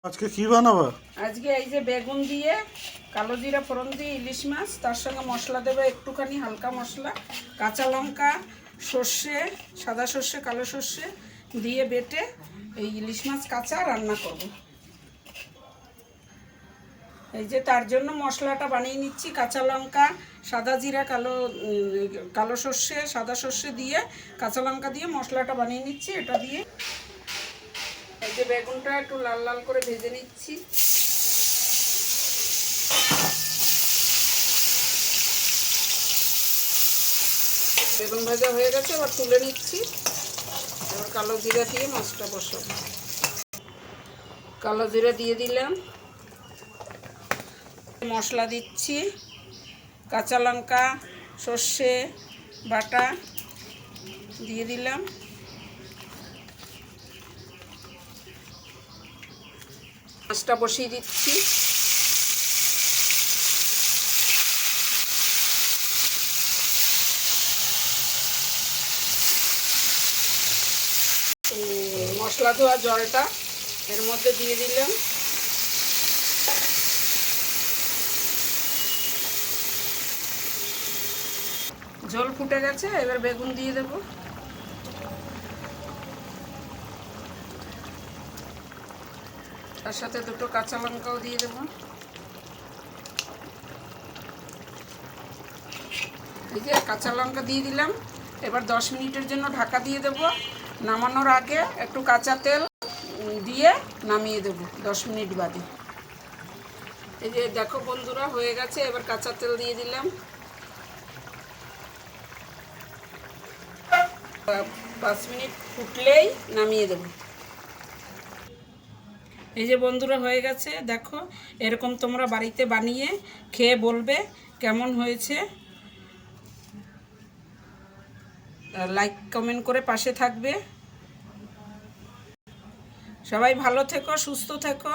আজকে কি বানাবো? আজকে এই যে বেগুন দিয়ে কালো জিরা ফোড়ন দিয়ে ইলিশ মাছ, তার সঙ্গে মশলা দেবে একটুখানি হালকা মশলা, কাঁচা লঙ্কা, সর্ষে, সাদা সর্ষে, কালো সর্ষে দিয়ে বেটে এই ইলিশ মাছ কাঁচা রান্না করব। এই যে তার জন্য মশলাটা বানিয়ে নিচ্ছি। কাঁচা লঙ্কা, সাদা জিরা, কালো সর্ষে, সাদা সর্ষে দিয়ে কাঁচা লঙ্কা দিয়ে মশলাটা বানিয়ে নিচ্ছি। এটা দিয়ে এই যে বেগুনটা একটু লাল লাল করে ভেজে নিচ্ছি। বেগুন ভাজা হয়ে গেছে, এবার তুলে নিচ্ছি। এবার কালো জিরা দিয়ে মাছটা বসাবো। কালো জিরা দিয়ে দিলাম, মশলা দিচ্ছি, কাঁচা লঙ্কা, সর্ষে বাটা দিয়ে দিলাম, মাছটা বসিয়ে দিচ্ছি। মশলা ধোয়া জলটা এর মধ্যে দিয়ে দিলাম। ঝোল ফুটে গেছে, এবার বেগুন দিয়ে দেব। তার সাথে দুটো কাঁচা লঙ্কাও দিয়ে দেব। এই যে কাঁচা লঙ্কা দিয়ে দিলাম। এবার 10 মিনিটের জন্য ঢাকা দিয়ে দেব। নামানোর আগে একটু কাঁচা তেল দিয়ে নামিয়ে দেব 10 মিনিট বাদে। এই যে দেখো বন্ধুরা, হয়ে গেছে। এবার কাঁচা তেল দিয়ে দিলাম। 5 মিনিট ফুটলেই নামিয়ে দেব। এই যে বন্ধুরা, হয়ে গেছে। দেখো, এরকম তোমরা বাড়িতে বানিয়ে খেয়ে বলবে কেমন হয়েছে। লাইক কমেন্ট করে পাশে থাকবে। সবাই ভালো থেকো, সুস্থ থেকো।